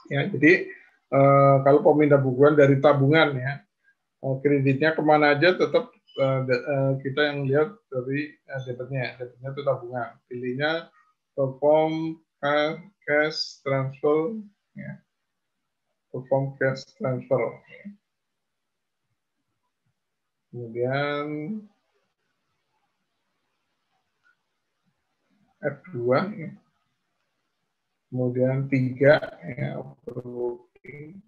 Ya, jadi kalau pemindah bukuan dari tabungan ya, kreditnya kemana aja tetap kita yang lihat dari debitnya itu tabungan. Pilihnya perform cash transfer, ya, perform cash transfer. Kemudian F2, ya. Kemudian 3, ya, overbooking.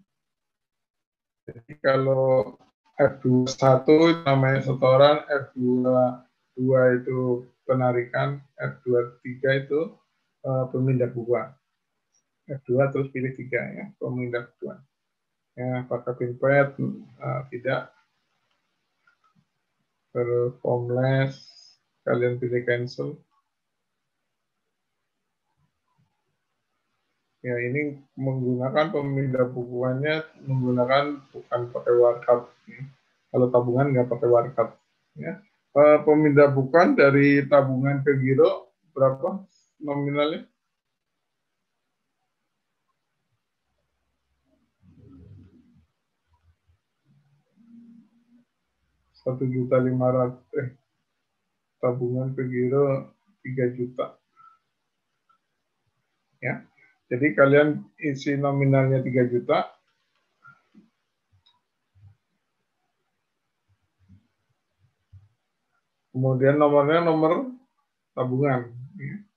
Jadi kalau F21 namanya setoran, F22 itu penarikan, F23 itu pemindah bukuan. F2 terus pilih 3 ya, pemindah bukuan. Ya, apakah pinpad? Tidak. Terus formless, kalian pilih cancel. Ya, ini menggunakan pemindah bukuannya menggunakan bukan pakai warcard. Ya. Kalau tabungan nggak pakai warcard. Ya. Pemindah bukuan dari tabungan ke giro berapa nominalnya? 1.500.000. Tabungan ke giro 3 juta. Ya. Jadi kalian isi nominalnya 3 juta. Kemudian nomornya nomor tabungan. Ya.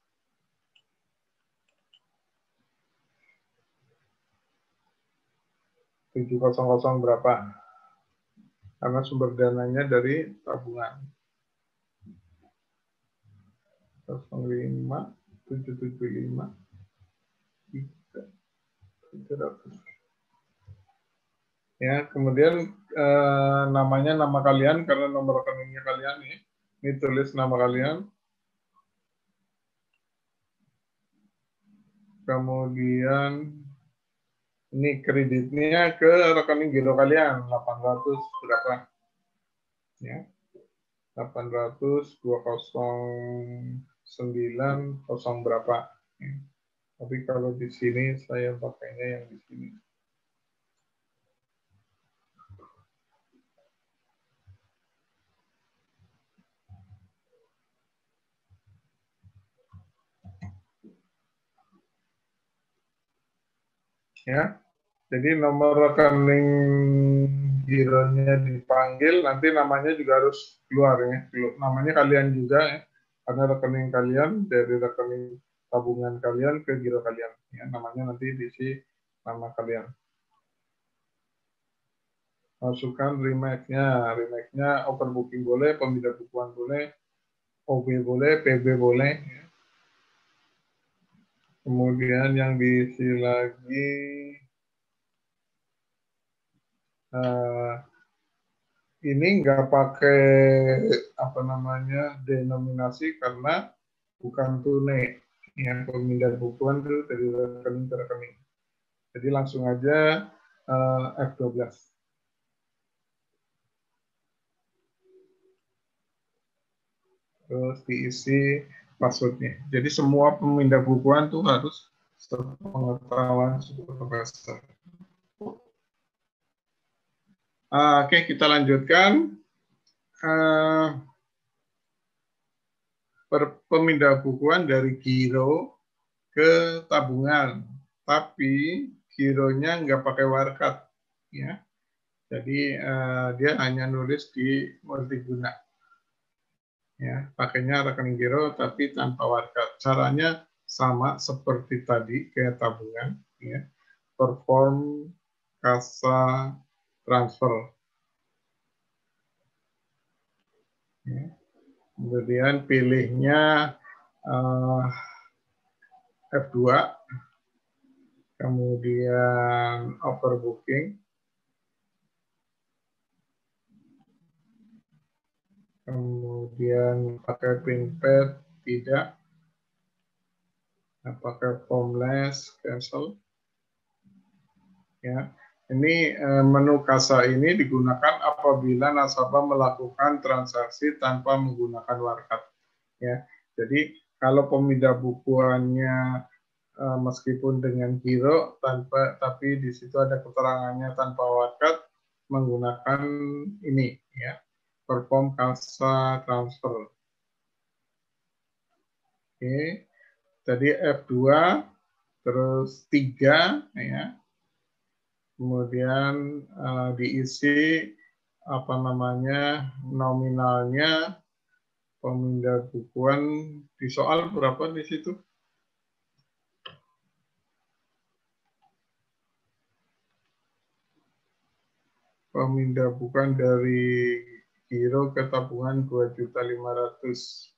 700 berapa? Karena sumber dananya dari tabungan. 05 775 300. Ya, kemudian namanya nama kalian karena nomor rekeningnya kalian nih. Ini tulis nama kalian. Kemudian ini kreditnya ke rekening giro kalian 800 berapa? Ya. 800 209 berapa? Ya. Tapi kalau di sini saya pakainya yang di sini. Ya, jadi nomor rekening gironya dipanggil, nanti namanya juga harus keluar ya. Namanya kalian juga ya, karena rekening kalian dari rekening tabungan kalian ke giro kalian. Ya, namanya nanti diisi nama kalian. Masukkan remark-nya overbooking boleh, pemindah bukuan boleh, OB boleh, PB boleh. Ya. Kemudian yang diisi lagi ini nggak pakai apa namanya denominasi karena bukan tunai. Yang pemindahan bukuan itu dari rekening ke rekening. Jadi langsung aja F12. Terus diisi passwordnya. Jadi semua pemindah bukuan tuh harus sepengetahuan supervisor. Oke, kita lanjutkan. Pemindah bukuan dari giro ke tabungan, tapi gironya nggak pakai warcard, ya. Jadi dia hanya nulis di multiguna, ya. Pakainya rekening giro tapi tanpa warcard. Caranya sama seperti tadi kayak tabungan, ya. Perform kasa transfer. Ya. Kemudian pilihnya F2, kemudian overbooking, kemudian pakai pinpad, tidak, pakai formless, cancel. Ya, ini menu kasa ini digunakan apabila nasabah melakukan transaksi tanpa menggunakan warcard. Ya, jadi kalau pemindah bukuannya meskipun dengan giro tapi di situ ada keterangannya tanpa wakat menggunakan ini ya, perform kasa transfer. Oke, tadi F2 terus 3 ya. Kemudian diisi apa namanya nominalnya pemindahan di soal berapa di situ? Pemindahan dari giro ke tabungan 2.500.000.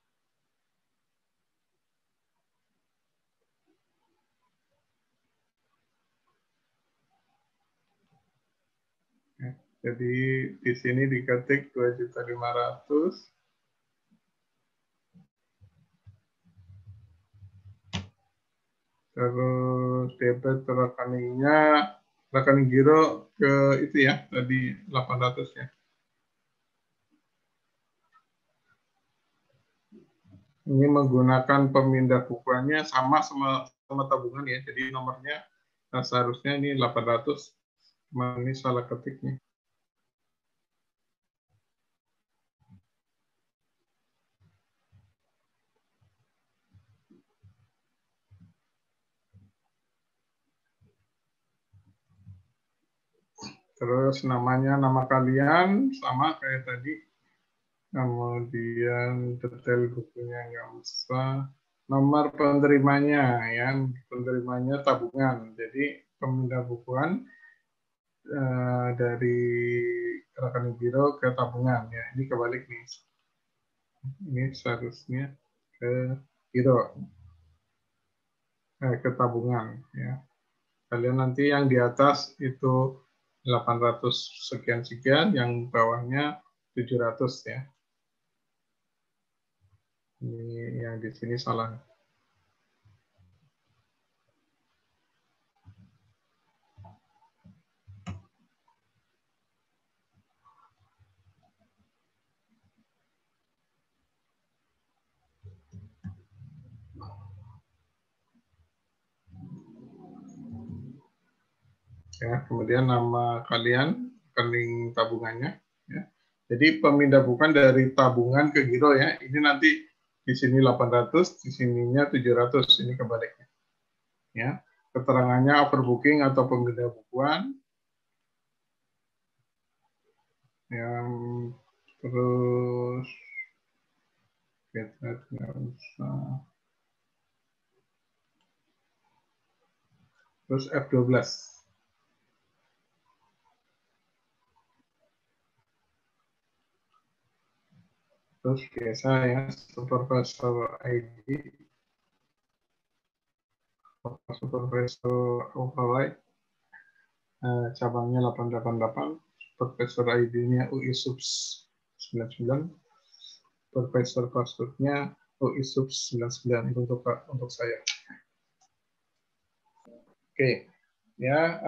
Jadi di sini diketik 2.500.000. Terus debit rekening giro ke itu ya, tadi 800 ya. Ini menggunakan pemindah bukuannya sama tabungan ya. Jadi nomornya seharusnya ini 800. Ini salah ketiknya. Terus namanya nama kalian sama kayak tadi. Kemudian detail bukunya nggak usah. Nomor penerimanya ya, penerimanya tabungan. Jadi pemindah bukuan dari rekening giro ke tabungan ya. Ini kebalik nih. Ini seharusnya ke giro, ke tabungan ya. Kalian nanti yang di atas itu 800 sekian-sekian, yang bawahnya 700 ya. Ini yang di sini salah. Ya, kemudian nama kalian, rekening tabungannya. Ya. Jadi pemindah bukan dari tabungan ke giro ya. Ini nanti di sini 800, di sininya 700. Ini kebaliknya. Ya, keterangannya overbooking atau pemindah bukuan. Yang terus kita nggak usah. Terus F12. Terus biasa ya, supervisor ID, supervisor override, cabangnya 888, supervisor ID-nya UI subs 99, supervisor password-nya UI subs 99 itu untuk saya. Oke, ya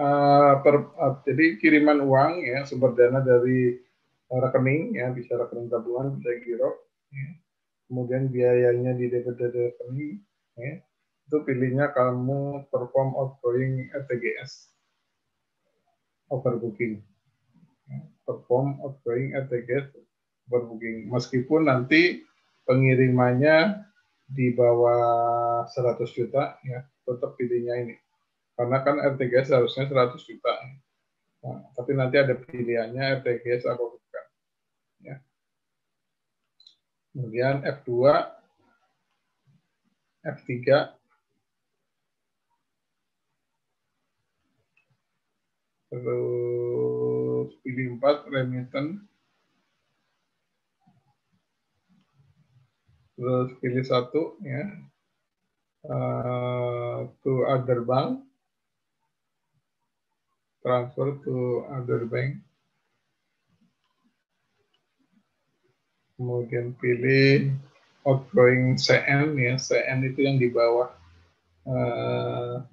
jadi kiriman uang ya sumber dana dari rekening ya, bisa rekening tabungan, bisa giro. Ya. Kemudian biayanya di debit dari rekening, ya. Itu pilihnya kamu perform outgoing RTGS, overbooking. Ya. Perform outgoing RTGS, overbooking. Meskipun nanti pengirimannya di bawah 100 juta, ya tetap pilihnya ini. Karena kan RTGS harusnya 100 juta. Nah, tapi nanti ada pilihannya RTGS atau bukan. Ya. Kemudian F2, F3, terus pilih 4 remittance, terus pilih 1 ya, to other bank, transfer to other bank, kemudian pilih outgoing CN ya, CN itu yang di bawah 100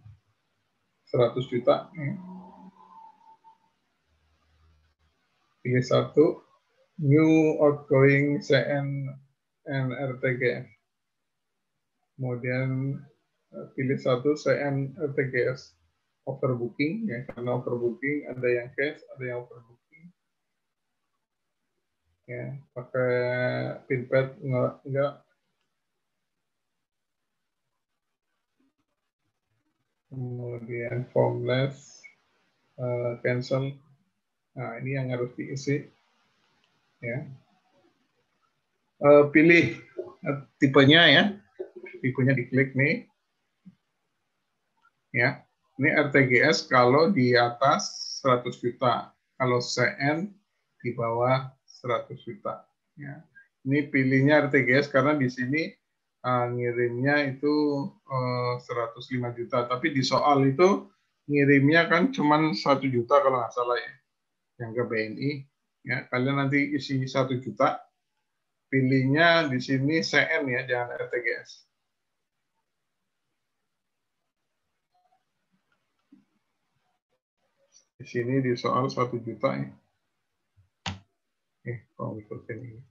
juta ya. Pilih 1, new outgoing CN and RTGS. Kemudian pilih satu CN RTGS overbooking, ya, karena overbooking ada yang cash, ada yang overbooking. Ya, pakai pinpad enggak. Kemudian formless, cancel. Nah, ini yang harus diisi. Ya. Pilih tipenya ya. Tipenya diklik nih. Ya. Ini RTGS kalau di atas 100 juta. Kalau CN di bawah 100 juta. Ya. Ini pilihnya RTGS karena di sini ngirimnya itu 105 juta. Tapi di soal itu ngirimnya kan cuma 1 juta kalau nggak salah ya. Yang ke BNI. Ya, kalian nanti isi 1 juta. Pilihnya di sini CN ya, jangan RTGS. Di sini di soal 1 juta ya. Kalau ikutin ini.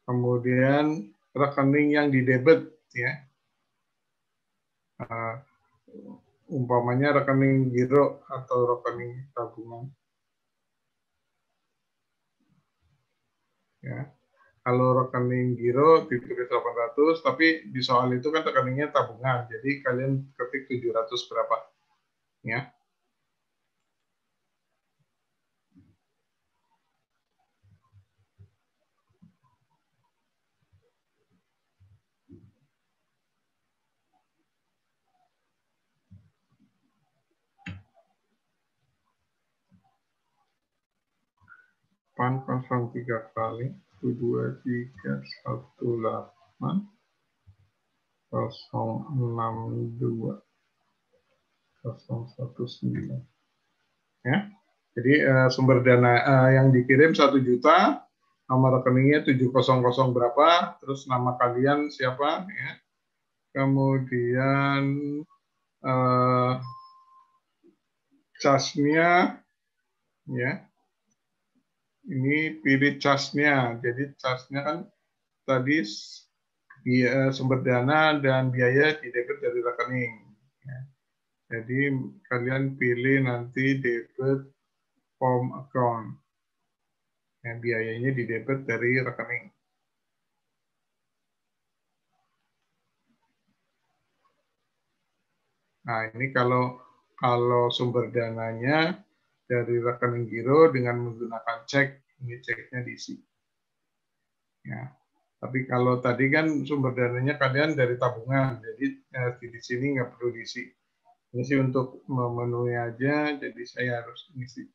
Kemudian rekening yang di debit ya. Umpamanya rekening giro atau rekening tabungan. Ya. Kalau rekening giro ditulis 800, tapi di soal itu kan rekeningnya tabungan. Jadi kalian ketik 700 berapa. Ya. Pan kosong 3 kali, 2, 3, 1, 8, 062, 019. Ya. Jadi sumber dana yang dikirim 1 juta, nomor rekeningnya 700 berapa, terus nama kalian siapa, ya. Kemudian charge-nya, ya. Ini pilih charge-nya. Jadi charge-nya kan tadi sumber dana dan biaya didebit dari rekening. Ya. Jadi kalian pilih nanti debit from account. Ya, biayanya didebit dari rekening. Nah, ini kalau sumber dananya dari rekening giro dengan menggunakan cek, ini ceknya diisi. Ya. Tapi kalau tadi kan sumber dananya kalian dari tabungan, jadi di sini nggak perlu diisi. Ini sih untuk memenuhi aja, jadi saya harus ngisi.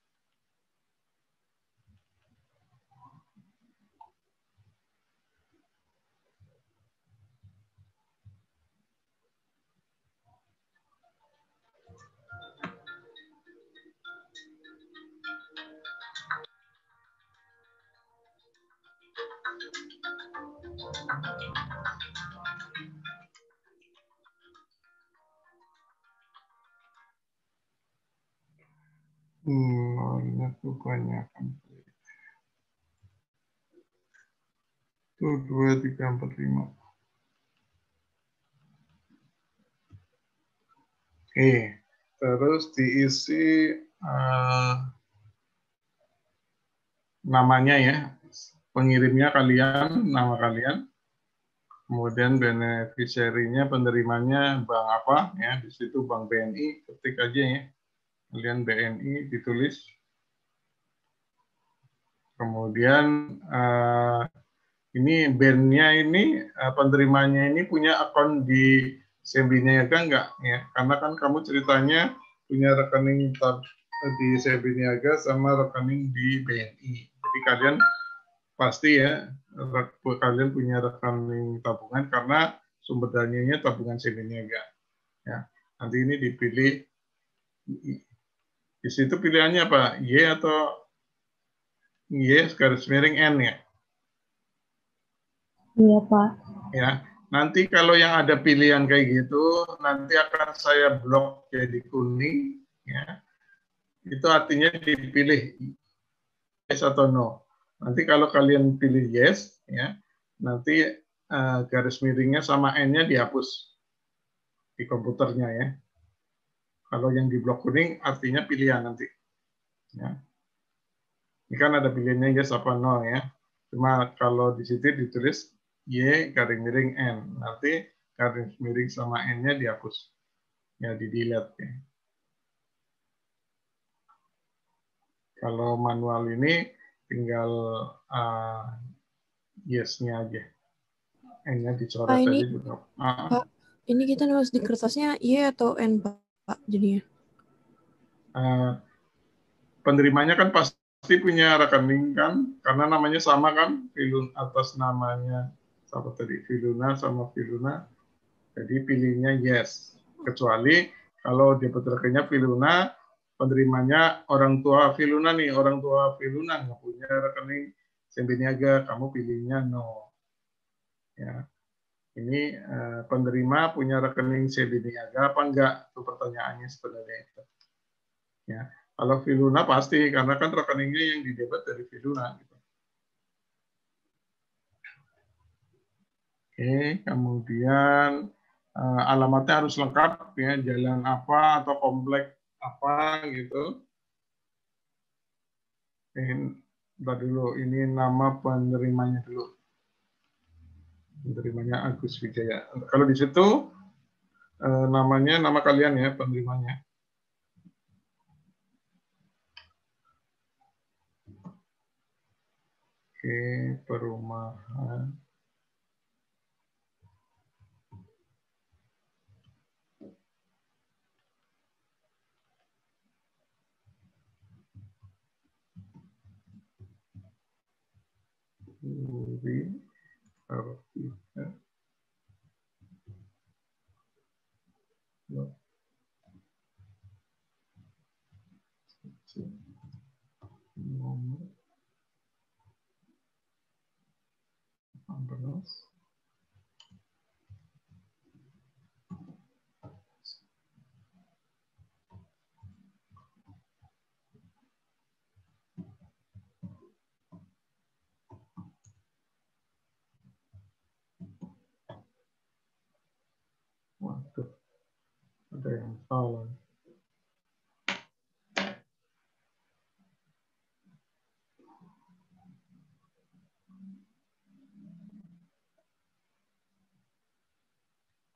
Nolnya tuh banyak. Tuh 2, 3, 4, 5. Oke, terus diisi namanya ya, pengirimnya kalian, nama kalian, kemudian beneficiary-nya, penerimanya bank apa, ya, di situ bank BNI, ketik aja ya, kalian BNI ditulis, kemudian ini BNI-nya ini, penerimanya ini punya akun di CB Niaga enggak, ya, karena kan kamu ceritanya punya rekening di CB Niaga sama rekening di BNI, jadi kalian pasti ya, kalian punya rekening tabungan karena sumber dananya tabungan CB Niaga. Ya, nanti ini dipilih, di situ pilihannya apa? Y atau Y garis miring N ya? Iya, Pak. Ya, nanti kalau yang ada pilihan kayak gitu, nanti akan saya blok jadi kuning, ya. Itu artinya dipilih yes atau no. Nanti kalau kalian pilih yes, ya, nanti garis miringnya sama N-nya dihapus di komputernya ya. Kalau yang di blok kuning artinya pilihan nanti. Ya. Ini kan ada pilihannya yes apa no ya. Cuma kalau di situ ditulis Y garis miring N. Nanti garis miring sama N-nya dihapus. Ya, di-delete ya. Kalau manual ini tinggal yes-nya aja. N-nya dicoret ini, aja juga. Pak, ini kita nulis di kertasnya Y atau N, Pak, jadinya? Penerimanya kan pasti punya rekening kan, karena namanya sama kan, Filun atas namanya sama tadi, Filuna sama Filuna, jadi pilihnya yes. Kecuali kalau debit rekeningnya Filuna, penerimanya orang tua Filuna nih, orang tua Filuna nggak punya rekening Sembeniaga, kamu pilihnya no. Ya, ini penerima punya rekening Sembeniaga apa enggak? Itu pertanyaannya sebenarnya itu. Ya, kalau Filuna pasti karena kan rekeningnya yang didebet dari Filuna. Gitu. Oke, kemudian alamatnya harus lengkap ya, jalan apa atau komplek apa gitu. Bentar dulu, ini nama penerimanya dulu. Penerimanya Agus Wijaya. Kalau di situ namanya nama kalian ya penerimanya. Oke, perumahan. Uri Arfita. Nomor 14. Waduh, ada yang salah.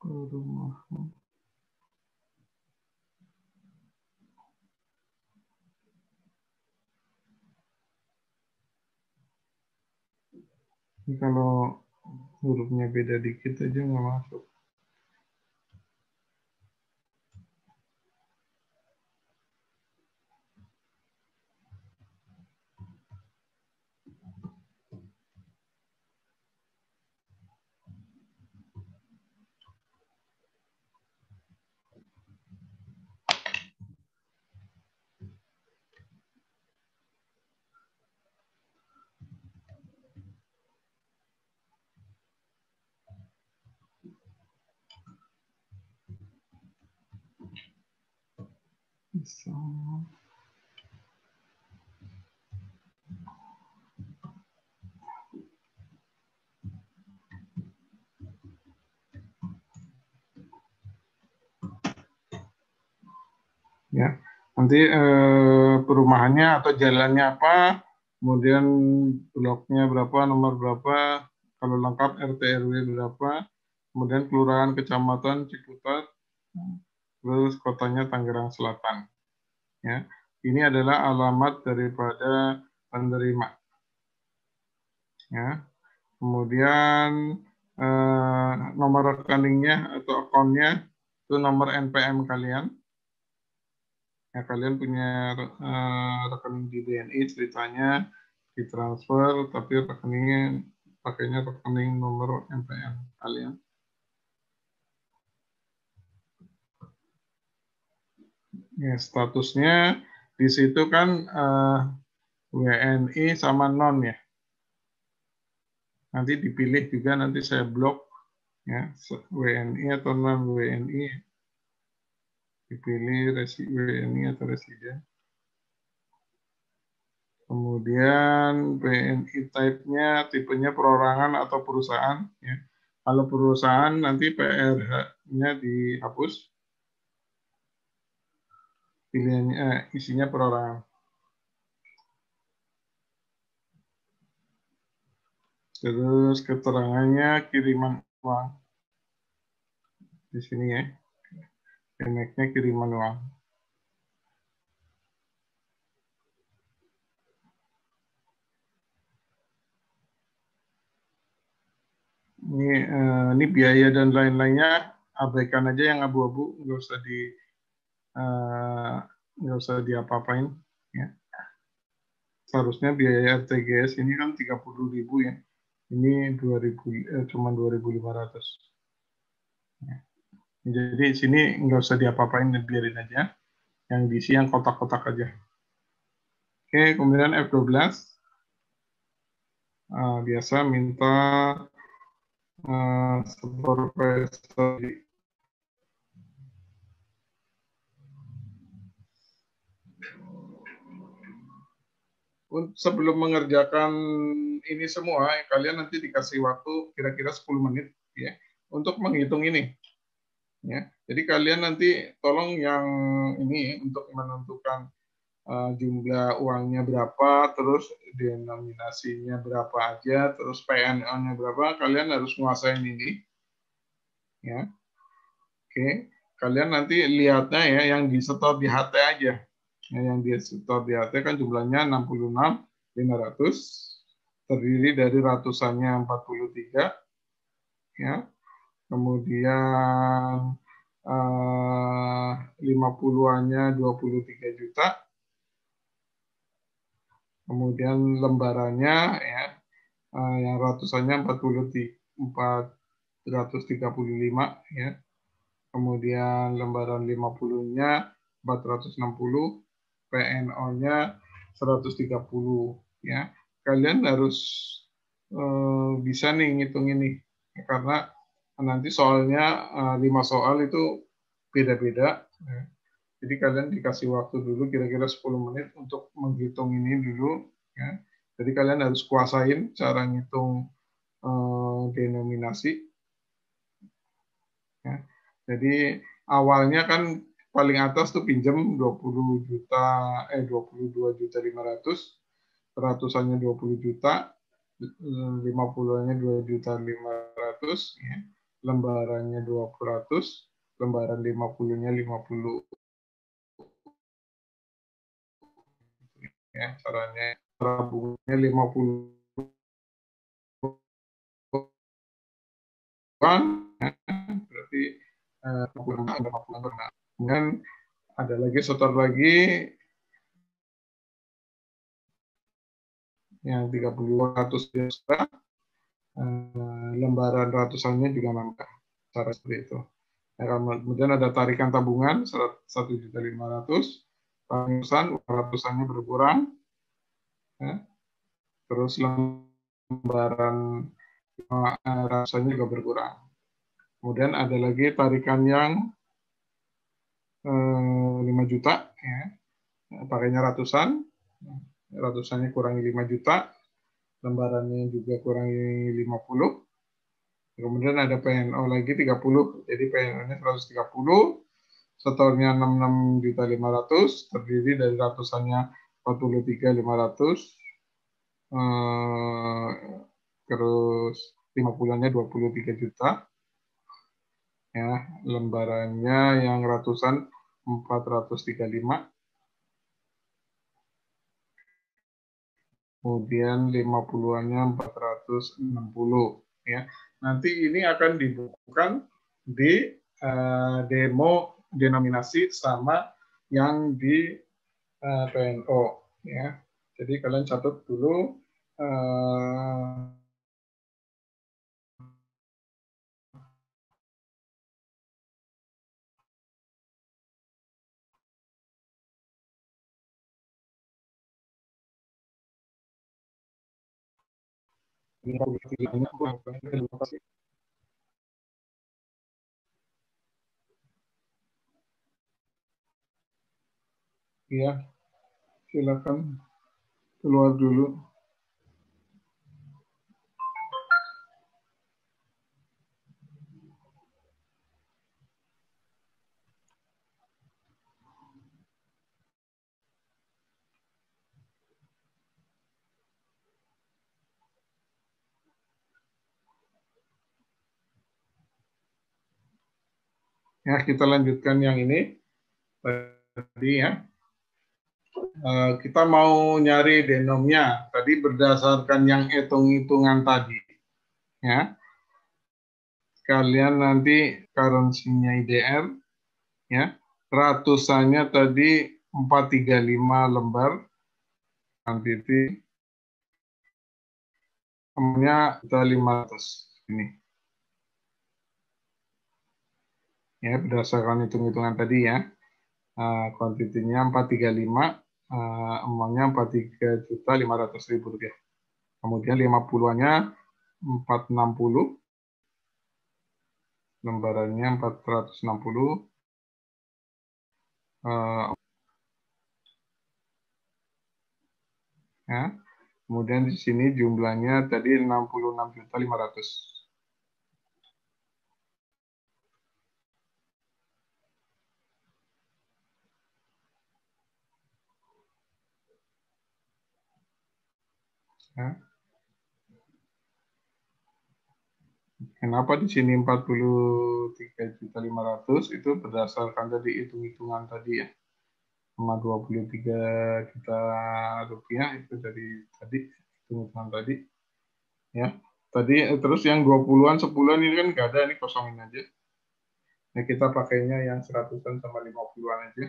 Perumahan. Ini kalau hurufnya beda dikit aja nggak masuk. Bisa. Ya, nanti perumahannya atau jalannya apa, kemudian bloknya berapa, nomor berapa, kalau lengkap RT RW berapa, kemudian kelurahan kecamatan Ciputat, terus kotanya Tangerang Selatan. Ya, ini adalah alamat daripada penerima. Ya, kemudian nomor rekeningnya atau akunnya itu nomor NPM kalian. Ya, kalian punya rekening di BNI, ceritanya ditransfer, tapi rekeningnya pakainya rekening nomor NPM kalian. Ya, statusnya di situ kan WNI sama non ya. Nanti dipilih juga, nanti saya blok ya WNI atau non WNI. Dipilih WNI atau residen. Kemudian BNI type-nya, tipenya perorangan atau perusahaan. Ya. Kalau perusahaan nanti PRH-nya dihapus, pilihannya isinya perorangan. Terus keterangannya kiriman uang di sini ya, kemetnya kiriman uang. Ini biaya dan lain-lainnya abaikan aja yang abu-abu, eh, nggak usah diapa-apain. Ya. Seharusnya biaya RTGS ini kan 30.000 ya. Ini 2.000, cuma 2.500. Ya. Jadi sini nggak usah diapa-apain, biarin aja. Yang diisi yang kotak-kotak aja. Oke, kemudian F12. Biasa minta supervisor. Sebelum mengerjakan ini semua, kalian nanti dikasih waktu kira-kira 10 menit ya untuk menghitung ini. Ya. Jadi kalian nanti tolong yang ini untuk menentukan jumlah uangnya berapa, terus denominasinya berapa aja, terus PNL-nya berapa, kalian harus menguasain ini. Ya. Oke, kalian nanti lihatnya ya yang disetor di HT aja. Ya, yang disetor di HT kan jumlahnya 66.500, terdiri dari ratusannya 43, ya. Kemudian 50-annya 23 juta. Kemudian lembarannya ya yang ratusannya 435 ya. Kemudian lembaran 50-nya 460, PNO-nya 130 ya. Kalian harus bisa nih ngitung ini karena nanti soalnya 5 soal itu beda-beda. Ya. Jadi kalian dikasih waktu dulu kira-kira 10 menit untuk menghitung ini dulu ya. Jadi kalian harus kuasain cara ngitung denominasi. Ya. Jadi awalnya kan paling atas tuh pinjam 22.500.000, ratusannya 20 juta, 50-nya 2.500.000 ya. Lembarannya 200, lembaran 50-nya 50 ya, caranya tabungnya 50 uang ya, berarti 50 benar. Kemudian ada lagi setor lagi yang 30-100 juta, lembaran ratusannya juga nambah, cara seperti itu. Ya, kemudian ada tarikan tabungan 1.500.000, ratusan ratusannya berkurang, ya. Terus lembaran ratusannya juga berkurang. Kemudian ada lagi tarikan yang 5 juta, ya. Pakainya ratusan, ratusannya kurangi 5 juta, lembarannya juga kurangi 50. Kemudian ada PNO lagi 30, jadi PNO-nya 130, setornya 66.500, terdiri dari ratusannya 43.500, terus 50-nya 23 juta, ya, lembarannya yang ratusan 435, kemudian 50-annya 460 ya. Nanti ini akan dibukukan di demo denominasi sama yang di PNO ya. Jadi kalian catat dulu ya, silakan keluar dulu. Ya, kita lanjutkan yang ini tadi ya. Kita mau nyari denomnya tadi berdasarkan yang hitung-hitungan tadi. Ya, kalian nanti currency-nya IDR, ya, ratusannya tadi 435 lembar, quantity, namanya kita 500 ini. Ya, berdasarkan hitung-hitungan tadi ya. Kuantitinya 435, amount-nya 43.500.000 rupiah. Kemudian 50-annya 460, lembarannya 460. Ya. Kemudian di sini jumlahnya tadi 66.500.000. Ya. Kenapa di sini 43.500.000 itu berdasarkan tadi hitung-hitungan tadi ya. Sama 23 juta rupiah itu dari tadi hitung-hitungan tadi. Ya. Tadi terus yang 20-an 10-an ini kan nggak ada, ini kosongin aja. Nah, kita pakainya yang 100-an sama 50-an aja.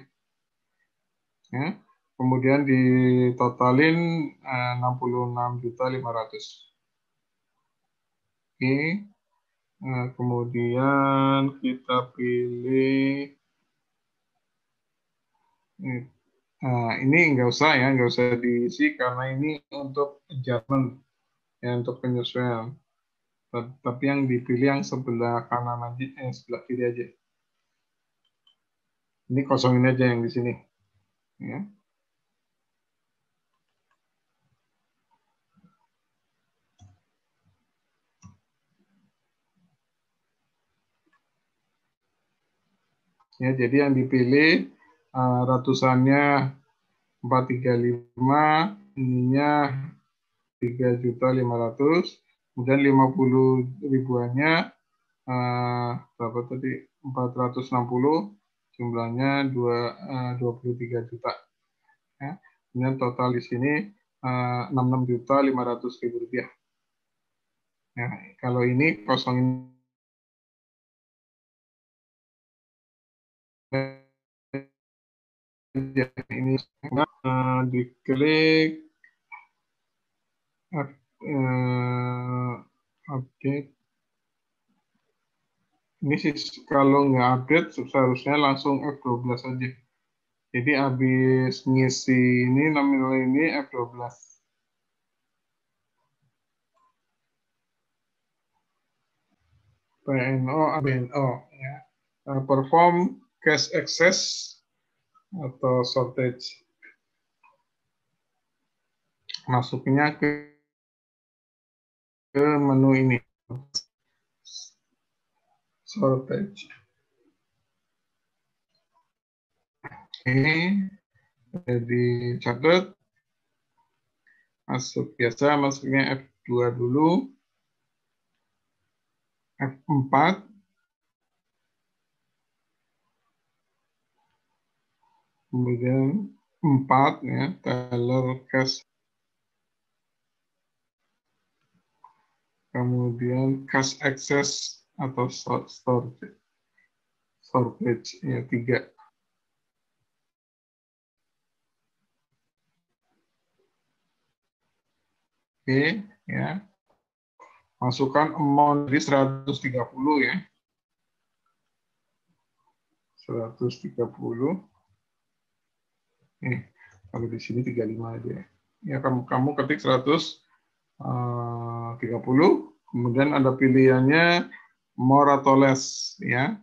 Ya. Kemudian ditotalin 66.500.000. Oke. Nah, kemudian kita pilih. Nah, ini nggak usah ya, nggak usah diisi karena ini untuk adjustment, ya, untuk penyesuaian. Tapi yang dipilih yang sebelah kanan aja, sebelah kiri aja. Ini kosongin aja yang di sini. Ya. Ya, jadi yang dipilih ratusannya 435, ininya 3.500.000, kemudian 50 ribuannya berapa tadi? 460, jumlahnya 23 juta. Ya. Kemudian total di sini 66.500.000 rupiah. Ya, kalau ini kosongin ini diklik update. Ini sih kalau nggak update seharusnya langsung F12 aja. Jadi habis ngisi ini nominal ini F12. PNO, ABNO ya. Perform cash access atau shortage. Masuknya ke menu ini. Shortage. Oke. Jadi catat. Masuk biasa, masuknya F2 dulu. F4. Kemudian 4 ya, teller cash. Kemudian cash access atau storage ya 3. Oke ya. Masukkan amount di 130 ya. 130. Kalau di sini 35 aja. Ya kamu ketik 130, kemudian ada pilihannya more atau less ya.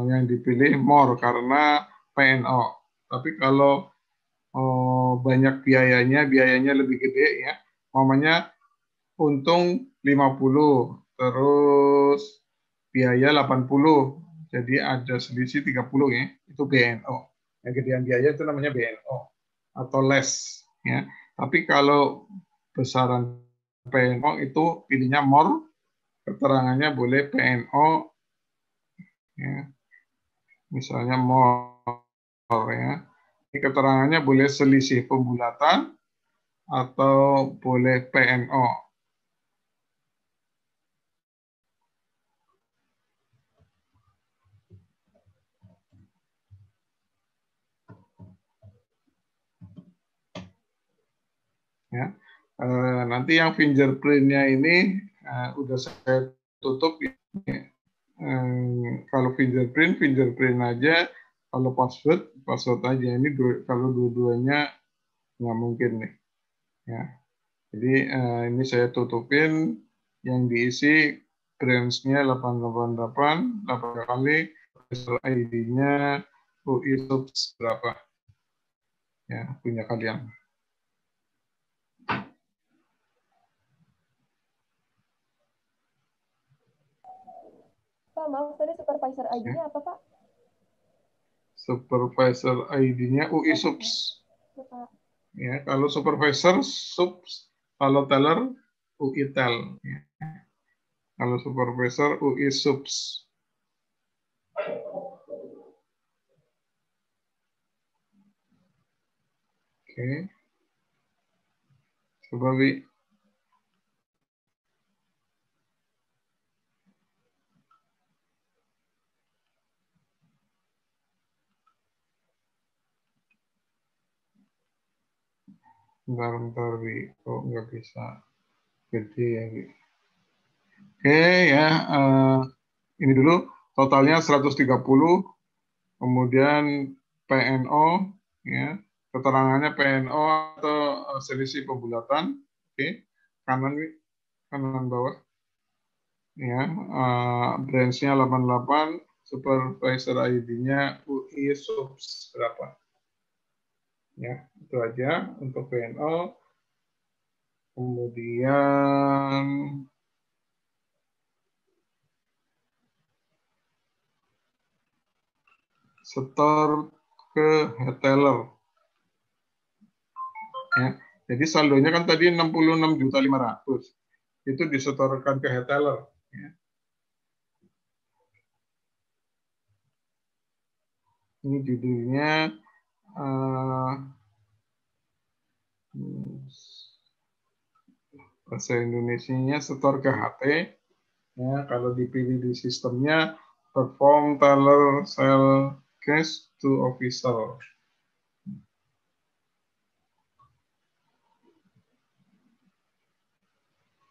Yang dipilih more karena PNO. Tapi kalau banyak biayanya lebih gede ya. Mamanya untung 50, terus biaya 80. Jadi ada selisih 30 ya. Itu BNO. Yang gedean biaya itu namanya BNO atau less ya. Tapi kalau besaran PNO itu pilihnya more, keterangannya boleh PNO ya. Misalnya more ya. Ini keterangannya boleh selisih pembulatan atau boleh PNO. Ya. Nanti yang fingerprint-nya ini udah saya tutup. Kalau fingerprint aja. Kalau password aja. Ini kalau dua-duanya nggak mungkin nih. Ya. Jadi ini saya tutupin yang diisi branch-nya 888, 8 kali, ID-nya UI subs berapa. Ya, punya kalian. Pak, maaf tadi supervisor ID-nya apa, Pak? Supervisor ID-nya UI subs. Ya, kalau supervisor subs, kalau teller UI tel. Ya. Kalau supervisor UI subs. Oke. Coba Wi. Bentar, Wi. Kok nggak bisa gede ya, Wi. Oke ya, ini dulu totalnya 130, kemudian PNO, ya, keterangannya PNO atau selisih pembulatan, oke, kanan bawah, ya, branch-nya 88, supervisor ID-nya UI subs berapa, ya, itu aja untuk PNO, kemudian setor ke retailer. Ya. Jadi saldonya kan tadi 66.500.000. Itu disetorkan ke retailer. Ya. Ini judulnya bahasa Indonesianya setor ke HT. Ya, kalau dipilih di sistemnya perform teller sell cash to officer.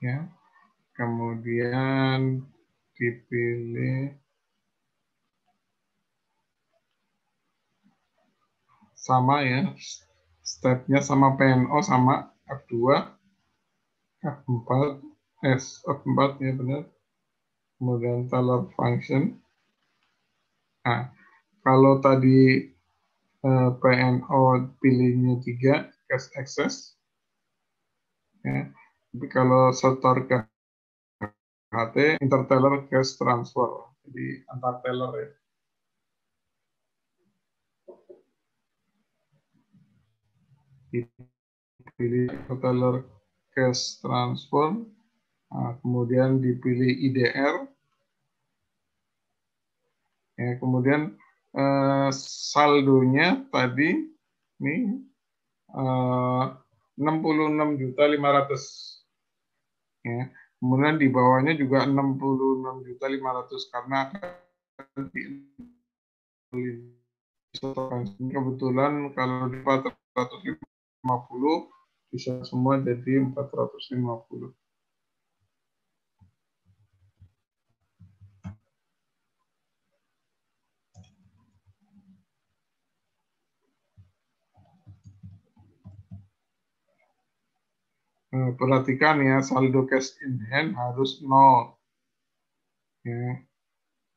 Ya. Kemudian dipilih sama ya, stepnya sama PNO sama F2, F4, F4 ya benar. Kemudian teller function. Nah, kalau tadi PNO pilihnya 3, cash access. Ya. Tapi kalau setor ke HT, interteller cash transfer. Jadi antar teller ya. Dipilih interteller cash transfer. Nah, kemudian dipilih IDR. Ya, kemudian saldonya tadi nih 66.500.000. Ya. Kemudian di bawahnya juga 66.500.000 karena kebetulan kalau di 450 bisa semua jadi 450. Perhatikan ya, saldo cash in hand harus 0. Ya.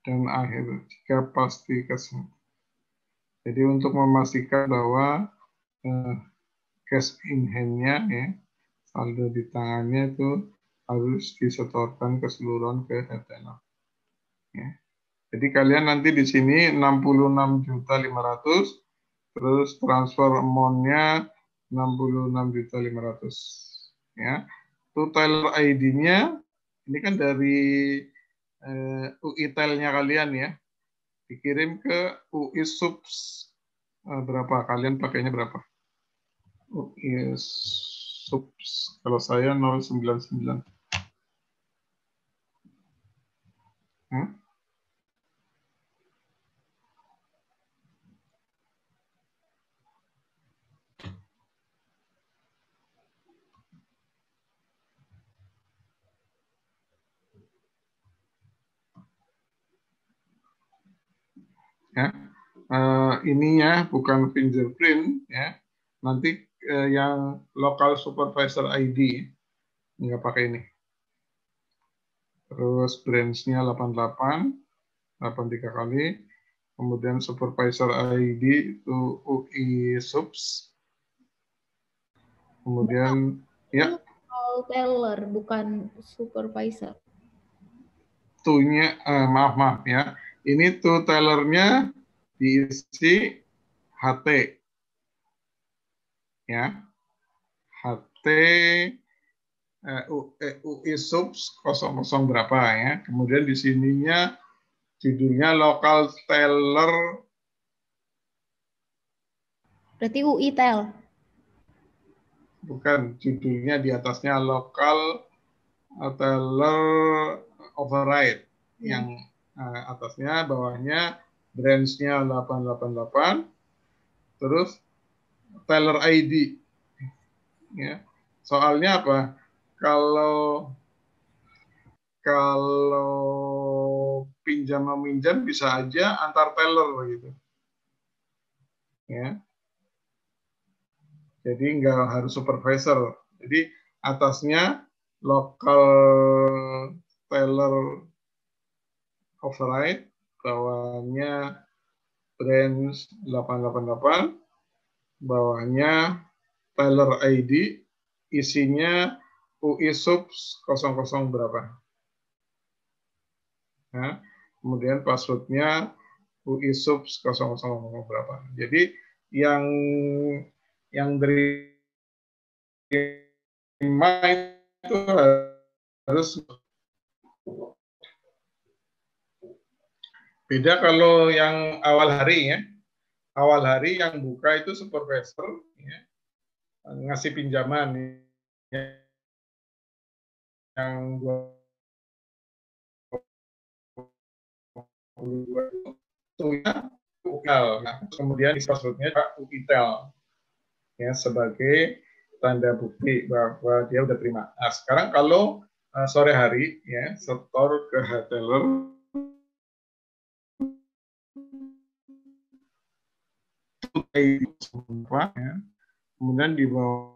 Dan akhir jika pasti kesempatan. Jadi untuk memastikan bahwa cash in hand-nya ya, saldo di tangannya itu harus disetorkan keseluruhan ke retailer. Ya. Jadi kalian nanti di sini 66.500.000, terus transfer amount-nya 66.500.000. Ya. Itu Tyler ID-nya, ini kan dari UI-tel-nya kalian ya, dikirim ke UI subs berapa? Kalian pakainya berapa? UI subs, kalau saya 099. Ya, ininya bukan fingerprint ya. Nanti yang local supervisor ID nggak pakai ini. Terus branch-nya 88, 83 kali. Kemudian supervisor ID itu UI subs. Kemudian ya. Teller bukan supervisor. Tuh-nya maaf ya. Ini tuh tellernya diisi HT. Ya. HT UI subs 00 berapa ya. Kemudian di sininya judulnya local teller. Berarti UI tel. Bukan, judulnya di atasnya local teller override. Yang atasnya, bawahnya branch-nya 888. Terus teller ID. Ya. Soalnya apa? Kalau pinjam meminjam bisa aja antar teller gitu. Ya. Jadi nggak harus supervisor. Jadi atasnya local teller override, bawahnya branch 888, bawahnya teller ID, isinya UI subs 00 berapa. Nah, kemudian passwordnya UI subs 00 berapa. Jadi yang terima itu harus beda kalau yang awal hari ya. Awal hari yang buka itu supervisor ya, ngasih pinjaman ya, yang 22 itu ya UKAL. Nah, kemudian di passwordnya UITEL ya sebagai tanda bukti bahwa dia udah terima. Nah, sekarang kalau sore hari ya setor ke retailer ya, kemudian di bawahnya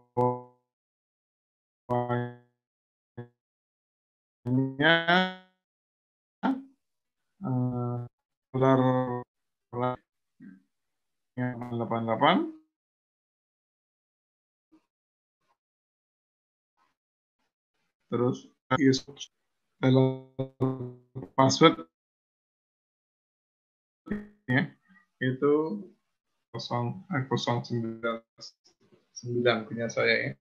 yang 88 terus password ya itu 009 punya saya ya.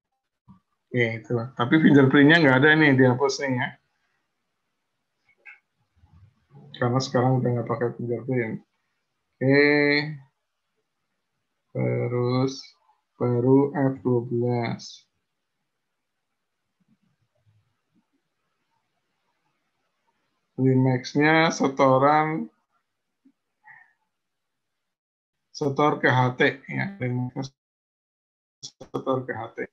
Oke, itu. Tapi fingerprint-nya nggak ada nih dihapusnya ya. Karena sekarang udah nggak pakai fingerprint. Oke. Terus baru F12. Limax-nya setor ke HT ya. Limax setor ke HT.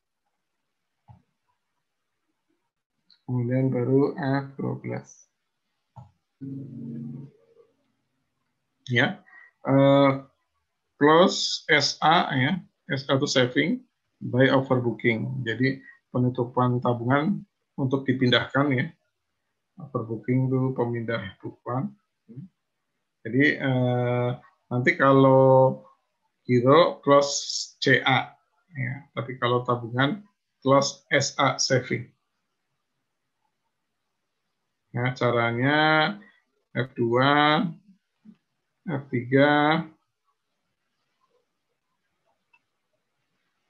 Kemudian baru F12. Ya. Close SA ya. SA itu saving by overbooking. Jadi penutupan tabungan untuk dipindahkan ya. Overbooking itu pemindah bukuan. Jadi nanti kalau giro close CA Ya, tapi kalau tabungan close SA saving. Ya, caranya F2, F3,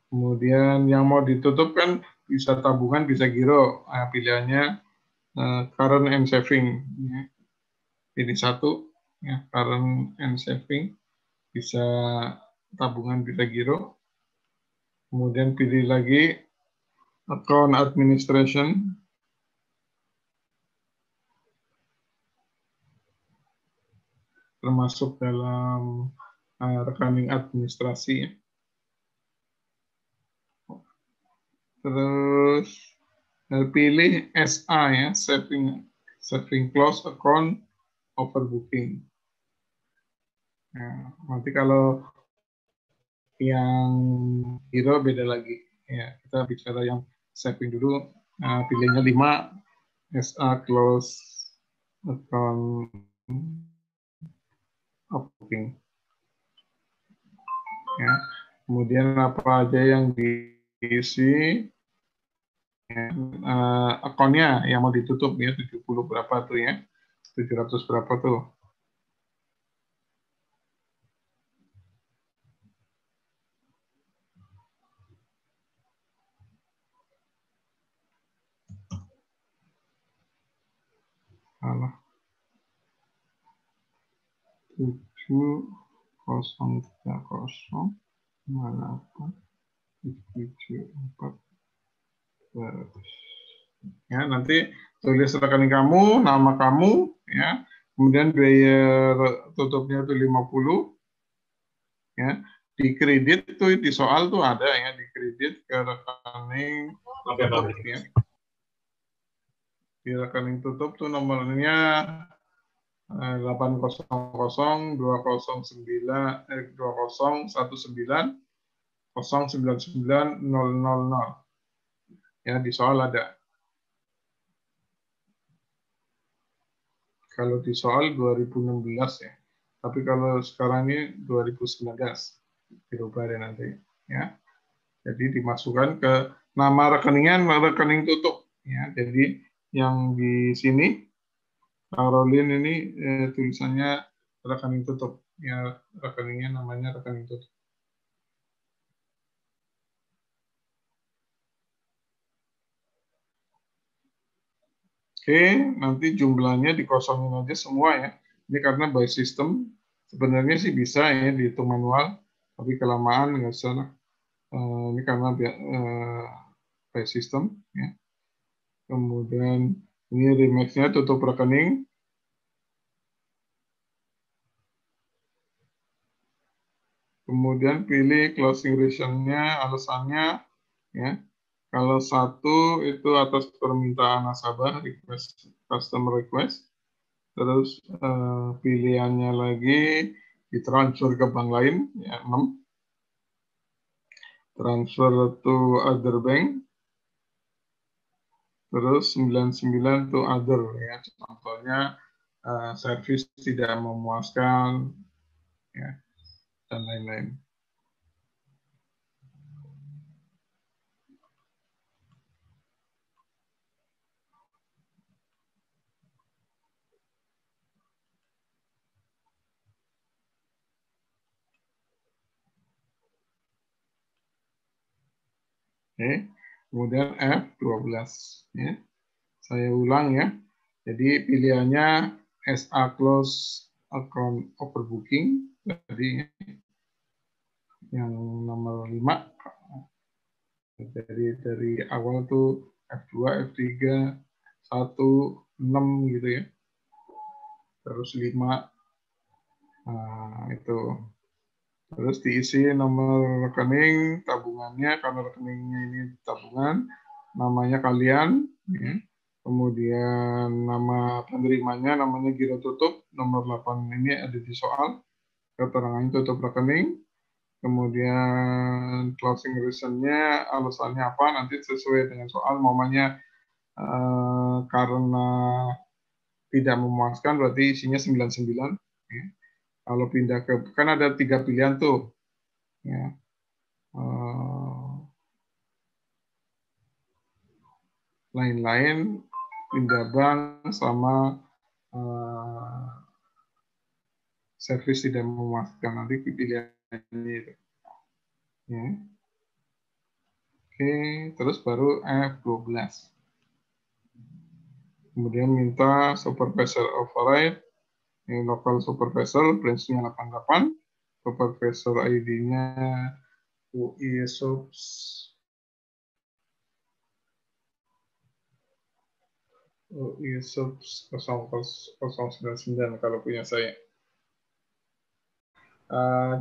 kemudian yang mau ditutup kan bisa tabungan, bisa giro. Nah, pilihannya current and saving. Ya. Pilih satu, ya, current and saving, bisa tabungan, bisa giro. Kemudian pilih lagi account administration. Termasuk dalam rekening administrasi. Terus pilih SA ya, saving close account overbooking. Nah, nanti kalau yang hero beda lagi. Ya, kita bicara yang saving dulu. Pilihnya 5 SA close account overbooking. Ya. Kemudian apa aja yang diisi, ya, akunnya yang mau ditutup ya, 70 berapa tuh ya, 700 berapa tuh. Salah. 7030 mana apa 74 ya, nanti tulis rekening kamu, nama kamu ya, kemudian biaya tutupnya itu 50 ya, di kredit tuh di soal tuh ada ya, di kredit ke rekening tutup ya. Di rekening tutup tuh nomornya 800 209 2019 099000 ya, di soal ada. Kalau di soal 2016 ya, tapi kalau sekarang ini 2019 dirubah deh nanti ya. Jadi dimasukkan ke nama rekeningnya, rekening tutup ya. Jadi yang di sini Caroline ini tulisannya rekening tutup ya, rekeningnya namanya rekening tutup. Oke, nanti jumlahnya dikosongin aja semua ya. Ini karena by system sebenarnya sih bisa ya dihitung manual, tapi kelamaan nggak usah lah. Ini karena by system ya. Kemudian ini remix-nya tutup rekening. Kemudian pilih closing reason-nya, alasannya ya. Kalau satu itu atas permintaan nasabah, request, customer request. Terus pilihannya lagi ditransfer ke bank lain, ya 6. Transfer to other bank. Terus 99 to other ya. Contohnya service tidak memuaskan ya, dan lain-lain. Oke. Kemudian F12 ya. Saya ulang ya. Jadi pilihannya SA close account overbooking tadi yang nomor 5. Jadi dari awal tuh F2, F3, 1, 6 gitu ya. Terus 5. Nah, itu. Terus diisi nomor rekening, tabungannya, karena rekeningnya ini tabungan, namanya kalian, ya. Kemudian nama penerimanya, namanya giro tutup, nomor 8 ini ada di soal, keterangan tutup rekening, kemudian closing reason-nya, alasannya apa, nanti sesuai dengan soal, momennya karena tidak memuaskan, berarti isinya 99, ya. Kalau pindah ke, kan ada 3 pilihan tuh, ya. lain-lain, pindah bank, sama servis tidak memuaskan, nanti pilihan ini. Ya. Oke, terus baru F12. Kemudian minta supervisor override, ini local supervisor, branch-nya 88, supervisor ID-nya UI subs 0099 kalau punya saya.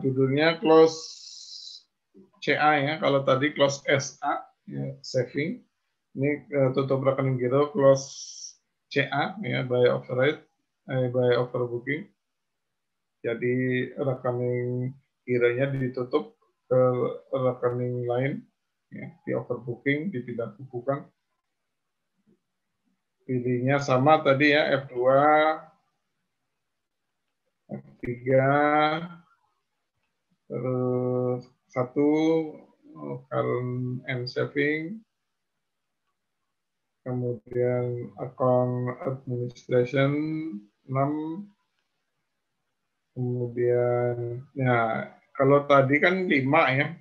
Judulnya close CA ya, kalau tadi close SA ya, saving. Ini tutup rekening giro close CA ya, by override, by overbooking. Jadi rekening gironya ditutup ke rekening lain ya, di overbooking, dipindah bukukan. Pilihnya sama tadi ya, F2, F3, terus 1 current and saving, kemudian account administration 6, kemudian ya kalau tadi kan 5 ya,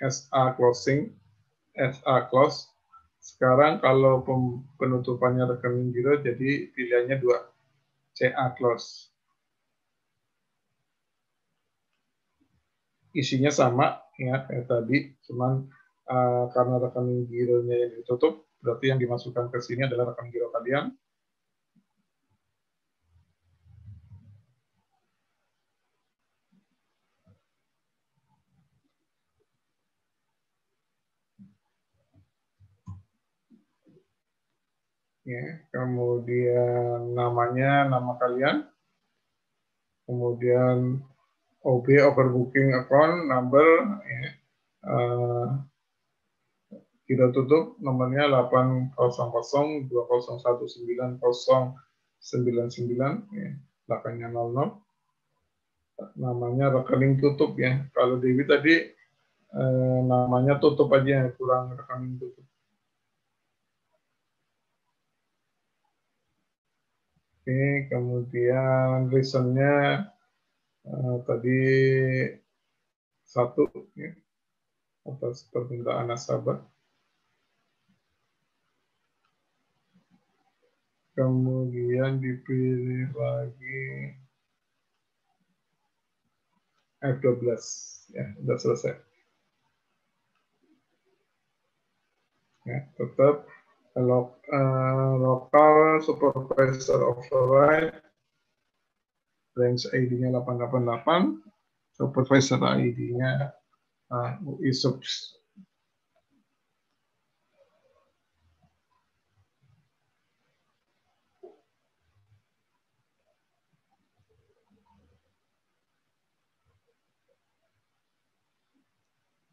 SA closing, SA close. Sekarang kalau penutupannya rekening giro, jadi pilihannya 2, CA close. Isinya sama ya kayak tadi, cuman karena rekening gironya yang ditutup, berarti yang dimasukkan ke sini adalah rekening giro kalian. Ya, kemudian namanya nama kalian, kemudian OB overbooking account number, ya, giro tutup nomornya 80020190099, ya, belakangnya 00. Namanya rekening tutup ya. Kalau Dewi tadi namanya tutup aja, kurang rekening tutup. Oke, kemudian reasonnya tadi 1 ya, atas permintaan nasabah. Kemudian dipilih lagi F12 ya, sudah selesai. Ya, tetap local supervisor override, branch ID-nya 888, supervisor ID-nya UI subs.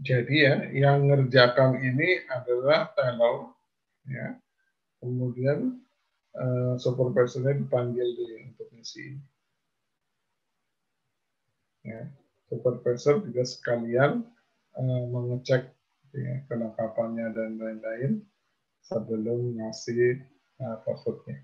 Jadi ya, yang ngerjakan ini adalah teller, ya. Kemudian supervisornya dipanggil untuk misi. Ya. Supervisor juga sekalian mengecek ya, kelengkapannya dan lain-lain sebelum ngasih passwordnya.